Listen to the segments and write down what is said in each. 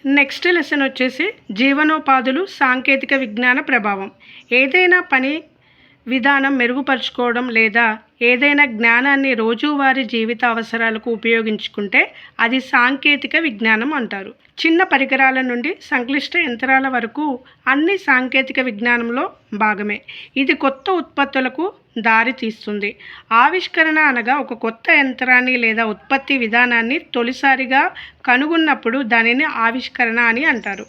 Next lesson వచ్చేసి జీవనోపాధులు సాంకేతిక విజ్ఞాన ప్రభావం. ఏదైనా పని విధానం మెరుగుపరుచుకోవడం లేదా ఏదైనా జ్ఞానాన్ని రోజువారీ జీవిత అవసరాలకు ఉపయోగించుకుంటే అది సాంకేతిక విజ్ఞానం అంటారు. చిన్న పరికరాల నుండి సంక్లిష్ట యంత్రాల వరకు అన్ని సాంకేతిక విజ్ఞానంలో భాగమే. ఇది కొత్త ఉత్పత్తులకు దారి తీస్తుంది. ఆవిష్కరణ అనగా ఒక కొత్త యంత్రాన్ని లేదా ఉత్పత్తి విధానాన్ని తొలిసారిగా కనుగొన్నప్పుడు దానిని ఆవిష్కరణ అని అంటారు.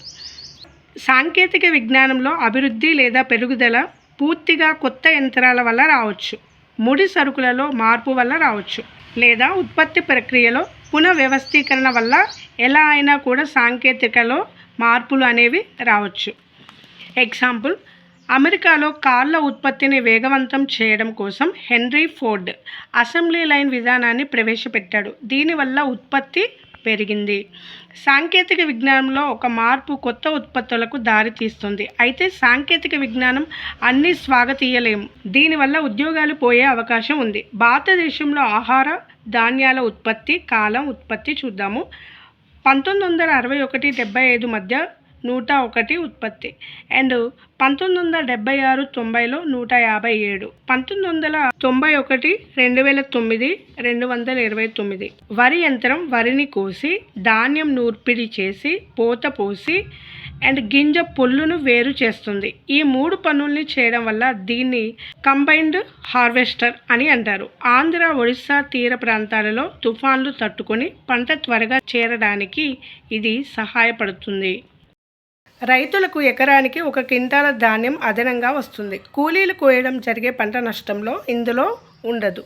సాంకేతిక విజ్ఞానంలో అభివృద్ధి లేదా పెరుగుదల పూర్తిగా కొత్త యంత్రాల వల్ల రావచ్చు, ముడి సరుకులలో మార్పు వల్ల రావచ్చు, లేదా ఉత్పత్తి ప్రక్రియలో పునఃవ్యవస్థీకరణ వల్ల ఎలా అయినా కూడా సాంకేతికలో మార్పులు అనేవి రావచ్చు. ఎగ్జాంపుల్, అమెరికాలో కార్ల ఉత్పత్తిని వేగవంతం చేయడం కోసం హెన్రీ ఫోర్డ్ అసెంబ్లీ లైన్ విధానాన్ని ప్రవేశపెట్టాడు. దీనివల్ల ఉత్పత్తి పెరిగింది. సాంకేతిక విజ్ఞానంలో ఒక మార్పు కొత్త ఉత్పత్తులకు దారి తీస్తుంది. అయితే సాంకేతిక విజ్ఞానం అన్నీ స్వాగతీయలేము. దీనివల్ల ఉద్యోగాలు పోయే అవకాశం ఉంది. భారతదేశంలో ఆహార ధాన్యాల ఉత్పత్తి కాలం ఉత్పత్తి చూద్దాము. 1961-75 మధ్య 101 ఉత్పత్తి అండ్ 1976-90లో 157, 1991, 2009 229. వరి యంత్రం వరిని కోసి ధాన్యం నూర్పిడి చేసి పోత పోసి అండ్ గింజ పొల్లును వేరు చేస్తుంది. ఈ 3 పనుల్ని చేయడం వల్ల దీన్ని కంబైన్డ్ హార్వెస్టర్ అని అంటారు. ఆంధ్ర, ఒడిశా తీర ప్రాంతాలలో తుఫాన్లు తట్టుకొని పంట త్వరగా చేరడానికి ఇది సహాయపడుతుంది. రైతులకు ఎకరానికి 1 క్వింటాల ధాన్యం అదనంగా వస్తుంది. కూలీలు కోయడం జరిగే పంట నష్టంలో ఇందులో ఉండదు.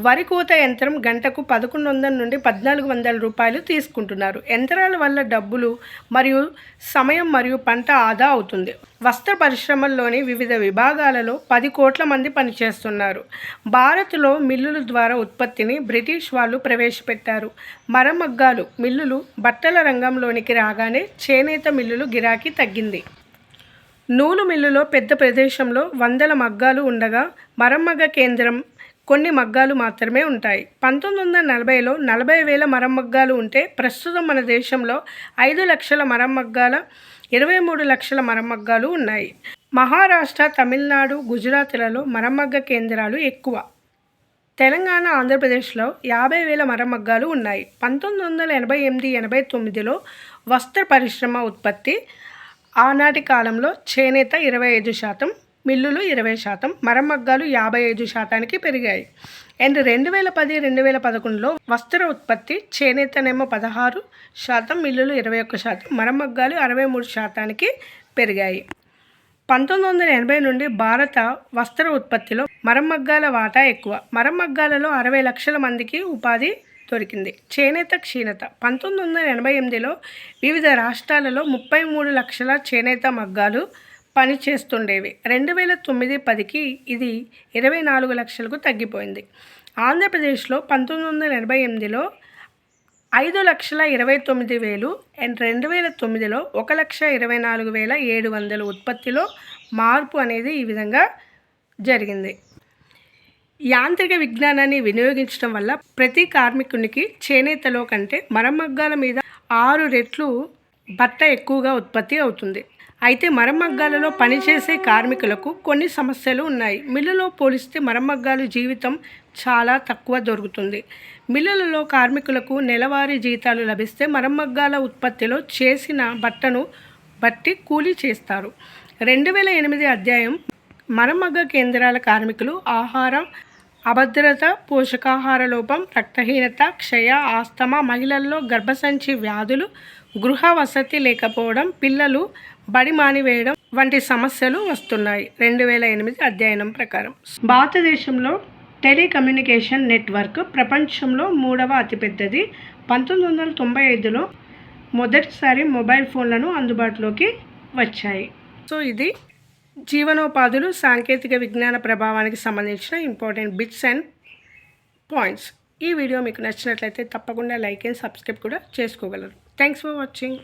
వరి కోత యంత్రం గంటకు 1100 నుండి 1400 రూపాయలు తీసుకుంటున్నారు. యంత్రాల వల్ల డబ్బులు మరియు సమయం మరియు పంట ఆదా అవుతుంది. వస్త్ర పరిశ్రమల్లోని వివిధ విభాగాలలో 10 కోట్ల మంది పనిచేస్తున్నారు. భారత్లో మిల్లుల ద్వారా ఉత్పత్తిని బ్రిటిష్ వాళ్ళు ప్రవేశపెట్టారు. మరమగ్గాలు మిల్లులు బట్టల రంగంలోనికి రాగానే చేనేత మిల్లులు గిరాకీ తగ్గింది. నూలు మిల్లులో పెద్ద ప్రదేశంలో వందల మగ్గాలు ఉండగా మరమగ్గ కేంద్రం కొన్ని మగ్గాలు మాత్రమే ఉంటాయి. 1940లో 40,000 మరమగ్గాలు ఉంటే ప్రస్తుతం మన దేశంలో 5 లక్షల మరమగ్గాల 23 లక్షల మరమగ్గాలు ఉన్నాయి. మహారాష్ట్ర, తమిళనాడు, గుజరాత్లలో మరమగ్గ కేంద్రాలు ఎక్కువ. తెలంగాణ, ఆంధ్రప్రదేశ్లో 50,000 మరమగ్గాలు ఉన్నాయి. 1988-89లో వస్త్ర పరిశ్రమ ఉత్పత్తి ఆనాటి కాలంలో చేనేత 25%, మిల్లులు 20%, మరమగ్గాలు 55%కి పెరిగాయి. అండ్ 2010-2011లో వస్త్ర ఉత్పత్తి చేనేతనేమో 16%, మిల్లులు 21%, మరమగ్గాలు 63%కి పెరిగాయి. 1980 నుండి భారత వస్త్ర ఉత్పత్తిలో మరమగ్గాల వాటా ఎక్కువ. మరమగ్గాలలో 60 లక్షల మందికి ఉపాధి దొరికింది. చేనేత క్షీణత. 1988లో వివిధ రాష్ట్రాలలో 33 లక్షల చేనేత మగ్గాలు పనిచేస్తుండేవి. 2009-10కి ఇది 24 లక్షలకు తగ్గిపోయింది. ఆంధ్రప్రదేశ్లో 1988లో 5,29,000 అండ్ 2009లో 1,24,700 ఉత్పత్తిలో మార్పు అనేది ఈ విధంగా జరిగింది. యాంత్రిక విజ్ఞానాన్ని వినియోగించడం వల్ల ప్రతి కార్మికునికి చేనేతలో కంటే మరమగ్గాల మీద 6 రెట్లు బట్ట ఎక్కువగా ఉత్పత్తి అవుతుంది. అయితే మరమగ్గాలలో పనిచేసే కార్మికులకు కొన్ని సమస్యలు ఉన్నాయి. మిల్లులో పోలిస్తే మరమగ్గాల జీవితం చాలా తక్కువ దొరుకుతుంది. మిల్లులలో కార్మికులకు నెలవారీ జీతాలు లభిస్తే మరమగ్గాల ఉత్పత్తిలో చేసిన బట్టను బట్టి కూలీ చేస్తారు. 2008 అధ్యాయం మరమగ్గ కేంద్రాల కార్మికులు ఆహార అభద్రత, పోషకాహార లోపం, రక్తహీనత, క్షయ, ఆస్తమా, మహిళల్లో గర్భసంచి వ్యాధులు, గృహ వసతి లేకపోవడం, పిల్లలు బడి మానివేయడం వంటి సమస్యలు వస్తున్నాయి. 2008 అధ్యయనం ప్రకారం భారతదేశంలో టెలికమ్యూనికేషన్ నెట్వర్క్ ప్రపంచంలో 3వ అతిపెద్దది. 1995లో మొదటిసారి మొబైల్ ఫోన్లను అందుబాటులోకి వచ్చాయి. సో ఇది జీవనోపాధులు సాంకేతిక విజ్ఞాన ప్రభావానికి సంబంధించిన ఇంపార్టెంట్ బిట్స్ అండ్ పాయింట్స్. ఈ వీడియో మీకు నచ్చినట్లయితే తప్పకుండా లైక్ అండ్ సబ్స్క్రైబ్ కూడా చేసుకోగలరు. Thanks for watching.